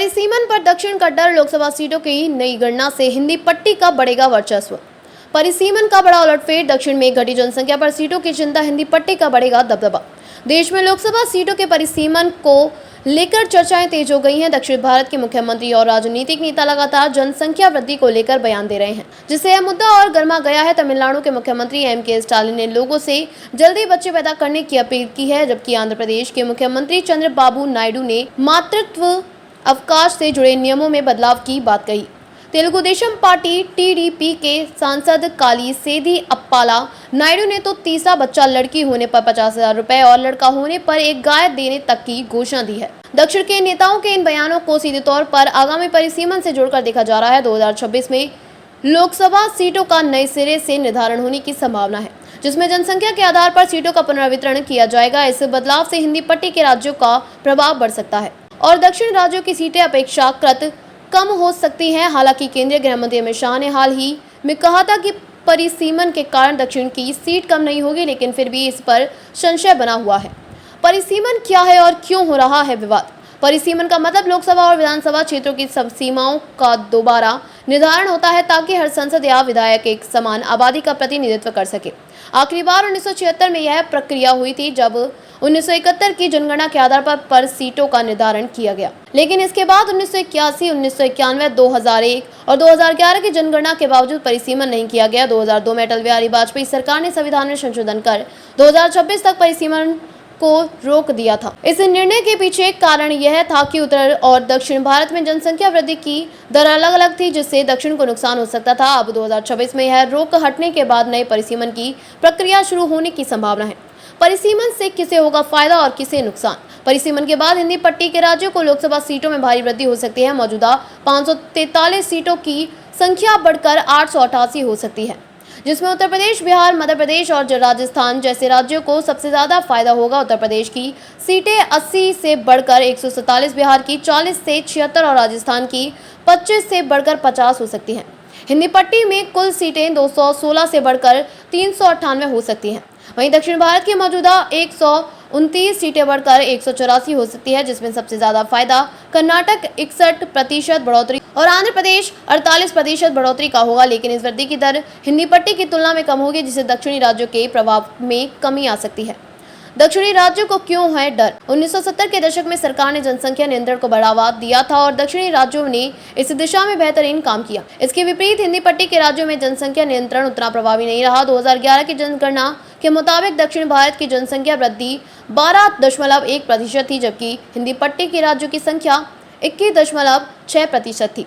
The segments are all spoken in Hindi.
परिसीमन पर दक्षिण का डर, लोकसभा सीटों की नई गणना से हिंदी पट्टी का बढ़ेगा वर्चस्व। परिसीमन का बड़ा उलटफेर, दक्षिण में घटी जनसंख्या पर सीटों की चिंता, हिंदी पट्टी का बढ़ेगा दबदबा। देश में लोकसभा सीटों के परिसीमन को लेकर चर्चाएं तेज हो गई हैं। दक्षिण भारत के मुख्यमंत्री और राजनीतिक नेता लगातार जनसंख्या वृद्धि को लेकर बयान दे रहे हैं, जिससे यह मुद्दा और गर्मा गया है। तमिलनाडु के मुख्यमंत्री M.K. स्टालिन ने लोगों से जल्दी बच्चे पैदा करने की अपील की है, जबकि आंध्र प्रदेश के मुख्यमंत्री चंद्रबाबू नायडू ने मातृत्व अवकाश से जुड़े नियमों में बदलाव की बात कही। तेलुगु देशम पार्टी TDP के सांसद काली सेधी अप्पाला नायडू ने तो तीसरा बच्चा लड़की होने पर 50,000 रुपए और लड़का होने पर एक गाय देने तक की घोषणा दी है। दक्षिण के नेताओं के इन बयानों को सीधे तौर पर आगामी परिसीमन से जोड़कर देखा जा रहा है। 2026 में लोकसभा सीटों का नए सिरे से निर्धारण होने की संभावना है, जिसमें जनसंख्या के आधार पर सीटों का पुनर्वितरण किया जाएगा। इस बदलाव से हिंदी पट्टी के राज्यों का प्रभाव बढ़ सकता है और दक्षिण राज्यों की सीटें अपेक्षाकृत कम हो सकती हैं। हालांकि केंद्रीय गृह मंत्री अमित शाह ने हाल ही में कहा था कि परिसीमन के कारण दक्षिण की सीट कम नहीं होगी, लेकिन फिर भी इस पर संशय बना हुआ है। परिसीमन क्या है और क्यों हो रहा है विवाद? परिसीमन का मतलब लोकसभा और विधानसभा क्षेत्रों की सब सीमाओं का दोबारा निर्धारण होता है, ताकि हर सांसद या विधायक एक समान आबादी का प्रतिनिधित्व कर सके। आखिरी बार 1976 में यह प्रक्रिया हुई थी, जब 1971 की जनगणना के आधार पर सीटों का निर्धारण किया गया, लेकिन इसके बाद 1981, 1991, 2001 और 2011 की जनगणना के बावजूद परिसीमन नहीं किया गया। 2002 में अटल बिहारी वाजपेयी सरकार ने संविधान में संशोधन कर 2026 तक परिसीमन को रोक दिया था। इस निर्णय के पीछे कारण यह था कि उत्तर और दक्षिण भारत में जनसंख्या वृद्धि की दर अलग अलग थी, जिससे दक्षिण को नुकसान हो सकता था। अब 2026 में यह रोक हटने के बाद नए परिसीमन की प्रक्रिया शुरू होने की संभावना है। परिसीमन से किसे होगा फायदा और किसे नुकसान? परिसीमन के बाद हिंदी पट्टी के राज्यों को लोकसभा सीटों में भारी वृद्धि हो सकती है। मौजूदा 543 सीटों की संख्या बढ़कर 888 हो सकती है, जिसमें उत्तर प्रदेश, बिहार, मध्य प्रदेश और राजस्थान जैसे राज्यों को सबसे ज्यादा फायदा होगा। उत्तर प्रदेश की सीटें 80 से बढ़कर 147, बिहार की 40 से 76 और राजस्थान की 25 से बढ़कर 50 हो सकती हैं। हिंदी पट्टी में कुल सीटें 216 से बढ़कर 398 हो सकती हैं। वहीं दक्षिण भारत की मौजूदा 129 सीटें बढ़कर 184 हो सकती है, जिसमें सबसे ज्यादा फायदा कर्नाटक 61% बढ़ोतरी और आंध्र प्रदेश 48% बढ़ोतरी का होगा। लेकिन इस वृद्धि की दर हिंदी पट्टी की तुलना में कम होगी, जिससे दक्षिणी राज्यों के प्रभाव में कमी आ सकती है। दक्षिणी राज्यों को क्यों है डर? 1970 के दशक में सरकार ने जनसंख्या नियंत्रण को बढ़ावा दिया था और दक्षिणी राज्यों ने इस दिशा में बेहतरीन काम किया। इसके विपरीत हिंदी पट्टी के राज्यों में जनसंख्या नियंत्रण उतना प्रभावी नहीं रहा। 2011 की जनगणना के मुताबिक दक्षिण भारत की जनसंख्या वृद्धि 12.1% थी, जबकि हिंदी पट्टी के राज्यों की संख्या 21.6% थी।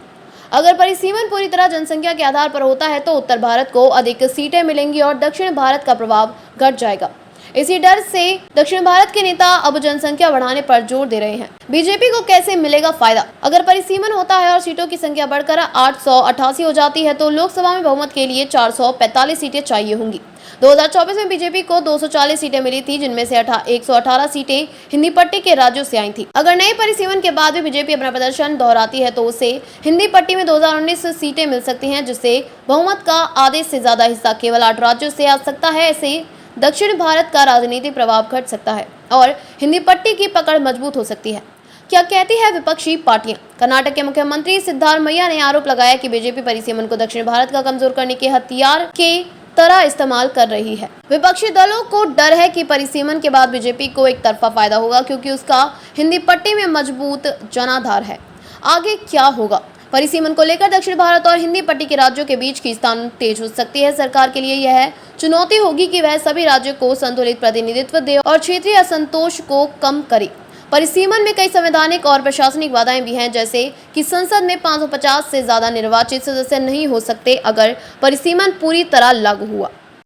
अगर परिसीमन पूरी तरह जनसंख्या के आधार पर होता है तो उत्तर भारत को अधिक सीटें मिलेंगी और दक्षिण भारत का प्रभाव घट जाएगा। इसी डर से दक्षिण भारत के नेता अब जनसंख्या बढ़ाने पर जोर दे रहे हैं। बीजेपी को कैसे मिलेगा फायदा? अगर परिसीमन होता है और सीटों की संख्या बढ़कर 888 हो जाती है, तो लोकसभा में बहुमत के लिए 445 सीटें चाहिए होंगी। 2024 में बीजेपी को 240 सीटें मिली थी, जिनमें से 118 सीटें हिंदी पट्टी के राज्यों से आई थी। अगर नए परिसीमन के बाद भी बीजेपी अपना प्रदर्शन दोहराती है, तो उसे हिंदी पट्टी में 2019 सीटें मिल सकती हैं, जिससे बहुमत का आधे से ज्यादा हिस्सा केवल 8 राज्यों से आ सकता है। ऐसे दक्षिण भारत का राजनीतिक प्रभाव घट सकता है और हिंदी पट्टी की पकड़ मजबूत हो सकती है। क्या कहती है विपक्षी पार्टियां? कर्नाटक के मुख्यमंत्री सिद्धारमैया ने आरोप लगाया कि बीजेपी परिसीमन को दक्षिण भारत का कमजोर करने के हथियार के तरह इस्तेमाल कर रही है। विपक्षी दलों को डर है कि परिसीमन के बाद बीजेपी को एक तरफा फायदा होगा, क्योंकि उसका हिंदी पट्टी में मजबूत जनाधार है। आगे क्या होगा? परिसीमन को लेकर दक्षिण भारत और हिंदी पट्टी के राज्यों के बीच खींचतान तेज हो सकती है। सरकार के लिए यह चुनौती होगी कि वह सभी राज्यों को संतुलित प्रतिनिधित्व दे और क्षेत्रीय असंतोष को कम करे। परिसीमन में कई संवैधानिक और प्रशासनिक बाधाएं भी हैं, जैसे कि संसद में 550 से ज्यादा निर्वाचित सदस्य नहीं हो सकते अगर परिसीमन पूरी तरह लागू हुआ।